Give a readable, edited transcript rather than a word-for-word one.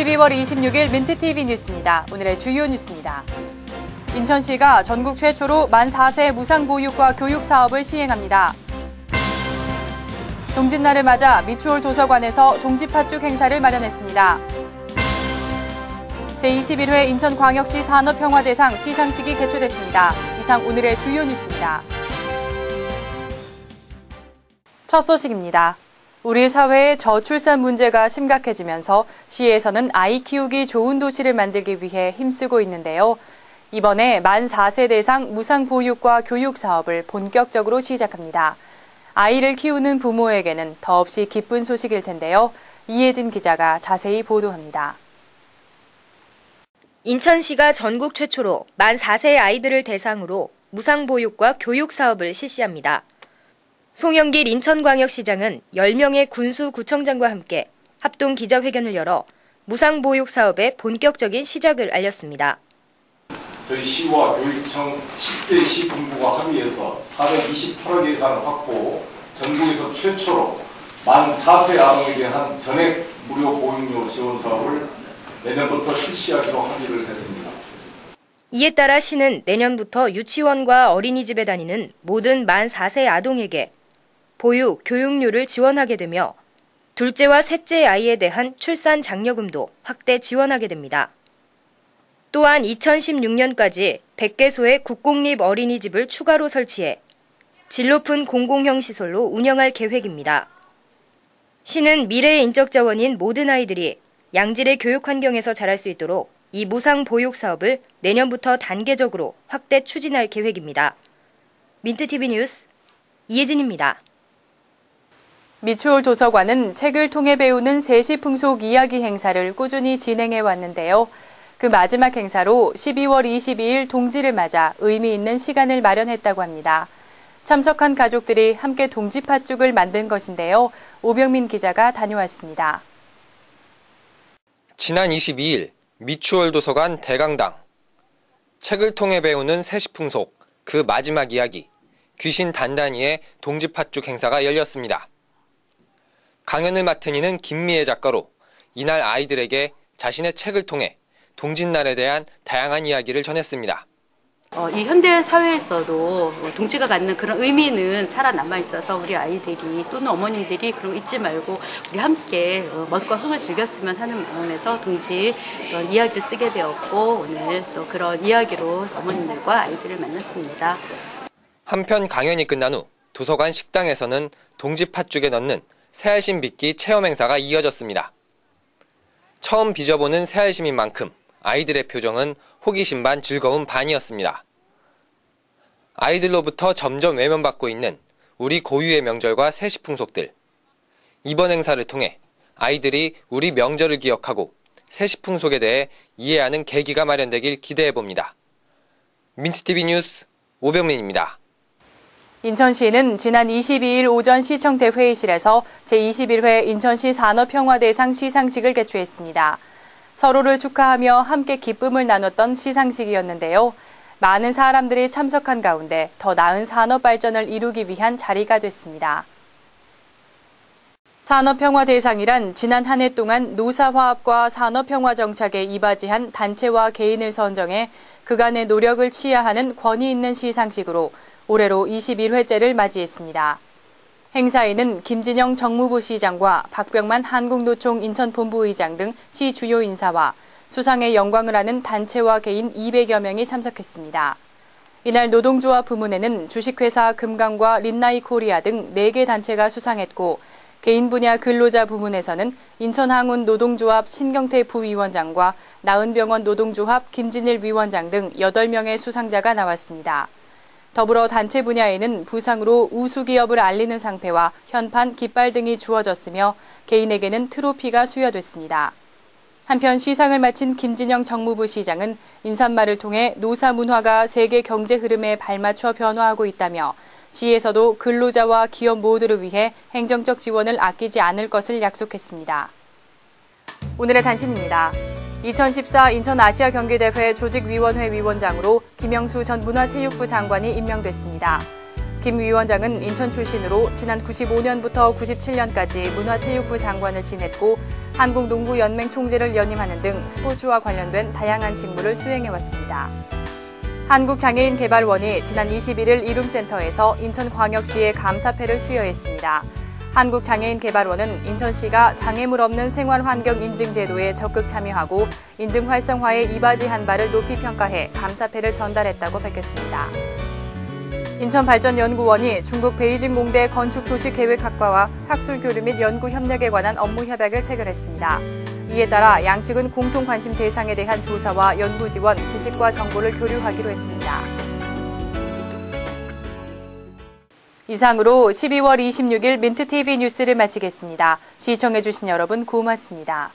12월 26일 민트TV 뉴스입니다. 오늘의 주요 뉴스입니다. 인천시가 전국 최초로 만 4세 무상보육과 교육 사업을 시행합니다. 동짓날을 맞아 미추홀 도서관에서 동지팥죽 행사를 마련했습니다. 제21회 인천광역시 산업평화대상 시상식이 개최됐습니다. 이상 오늘의 주요 뉴스입니다. 첫 소식입니다. 우리 사회의 저출산 문제가 심각해지면서 시에서는 아이 키우기 좋은 도시를 만들기 위해 힘쓰고 있는데요. 이번에 만 4세 대상 무상보육과 교육 사업을 본격적으로 시작합니다. 아이를 키우는 부모에게는 더없이 기쁜 소식일 텐데요. 이혜진 기자가 자세히 보도합니다. 인천시가 전국 최초로 만 4세 아이들을 대상으로 무상보육과 교육 사업을 실시합니다. 송영길 인천광역시장은 10명의 군수구청장과 함께 합동 기자회견을 열어 무상보육 사업의 본격적인 시작을 알렸습니다. 저희 시와 교육청 10대 시군부가 합의해서 428억 예산을 확보, 전국에서 최초로 만 4세 아동에게 한 전액 무료 보육료 지원 사업을 내년부터 실시하기로 합의를 했습니다. 이에 따라 시는 내년부터 유치원과 어린이집에 다니는 모든 만 4세 아동에게 보육, 교육료를 지원하게 되며 둘째와 셋째 아이에 대한 출산 장려금도 확대 지원하게 됩니다. 또한 2016년까지 100개소의 국공립 어린이집을 추가로 설치해 질 높은 공공형 시설로 운영할 계획입니다. 시는 미래의 인적 자원인 모든 아이들이 양질의 교육 환경에서 자랄 수 있도록 이 무상 보육 사업을 내년부터 단계적으로 확대 추진할 계획입니다. 민트TV 뉴스 이혜진입니다. 미추홀 도서관은 책을 통해 배우는 세시풍속 이야기 행사를 꾸준히 진행해 왔는데요. 그 마지막 행사로 12월 22일 동지를 맞아 의미 있는 시간을 마련했다고 합니다. 참석한 가족들이 함께 동지팥죽을 만든 것인데요. 오병민 기자가 다녀왔습니다. 지난 22일 미추홀 도서관 대강당. 책을 통해 배우는 세시풍속, 그 마지막 이야기, 귀신 단단이의 동지팥죽 행사가 열렸습니다. 강연을 맡은 이는 김미애 작가로 이날 아이들에게 자신의 책을 통해 동짓날에 대한 다양한 이야기를 전했습니다. 이 현대 사회에서도 동지가 갖는 그런 의미는 살아남아 있어서 우리 아이들이 또는 어머님들이 그런 거 잊지 말고 우리 함께 멋과 흥을 즐겼으면 하는 마음에서 동지 이야기를 쓰게 되었고 오늘 또 그런 이야기로 어머님들과 아이들을 만났습니다. 한편 강연이 끝난 후 도서관 식당에서는 동지팥죽에 넣는 새알심 빚기 체험 행사가 이어졌습니다. 처음 빚어보는 새알심인 만큼 아이들의 표정은 호기심 반 즐거움 반이었습니다. 아이들로부터 점점 외면받고 있는 우리 고유의 명절과 세시풍속들. 이번 행사를 통해 아이들이 우리 명절을 기억하고 세시풍속에 대해 이해하는 계기가 마련되길 기대해봅니다. 민트TV 뉴스 오병민입니다. 인천시는 지난 22일 오전 시청대 회의실에서 제21회 인천시 산업평화대상 시상식을 개최했습니다. 서로를 축하하며 함께 기쁨을 나눴던 시상식이었는데요. 많은 사람들이 참석한 가운데 더 나은 산업 발전을 이루기 위한 자리가 됐습니다. 산업평화대상이란 지난 한 해 동안 노사화합과 산업평화 정착에 이바지한 단체와 개인을 선정해 그간의 노력을 치하하는 권위 있는 시상식으로 올해로 21회째를 맞이했습니다. 행사에는 김진영 정무부 시장과 박병만 한국노총 인천본부의장 등 시 주요 인사와 수상의 영광을 아는 단체와 개인 200여 명이 참석했습니다. 이날 노동조합 부문에는 주식회사 금강과 린나이코리아 등 4개 단체가 수상했고 개인 분야 근로자 부문에서는 인천항운 노동조합 신경태 부위원장과 나은병원 노동조합 김진일 위원장 등 8명의 수상자가 나왔습니다. 더불어 단체 분야에는 부상으로 우수기업을 알리는 상패와 현판, 깃발 등이 주어졌으며 개인에게는 트로피가 수여됐습니다. 한편 시상을 마친 김진영 정무부 시장은 인사말을 통해 노사 문화가 세계 경제 흐름에 발맞춰 변화하고 있다며 시에서도 근로자와 기업 모두를 위해 행정적 지원을 아끼지 않을 것을 약속했습니다. 오늘의 단신입니다. 2014 인천아시아경기대회 조직위원회 위원장으로 김영수 전 문화체육부 장관이 임명됐습니다. 김 위원장은 인천 출신으로 지난 95년부터 97년까지 문화체육부 장관을 지냈고 한국농구연맹 총재를 연임하는 등 스포츠와 관련된 다양한 직무를 수행해왔습니다. 한국장애인개발원이 지난 21일 이룸센터에서 인천광역시의 감사패를 수여했습니다. 한국장애인개발원은 인천시가 장애물 없는 생활환경 인증제도에 적극 참여하고 인증 활성화에 이바지한 바를 높이 평가해 감사패를 전달했다고 밝혔습니다. 인천발전연구원이 중국 베이징 공대 건축도시계획학과와 학술 교류 및 연구 협력에 관한 업무 협약을 체결했습니다. 이에 따라 양측은 공통 관심 대상에 대한 조사와 연구 지원, 지식과 정보를 교류하기로 했습니다. 이상으로 12월 26일 민트TV 뉴스를 마치겠습니다. 시청해주신 여러분 고맙습니다.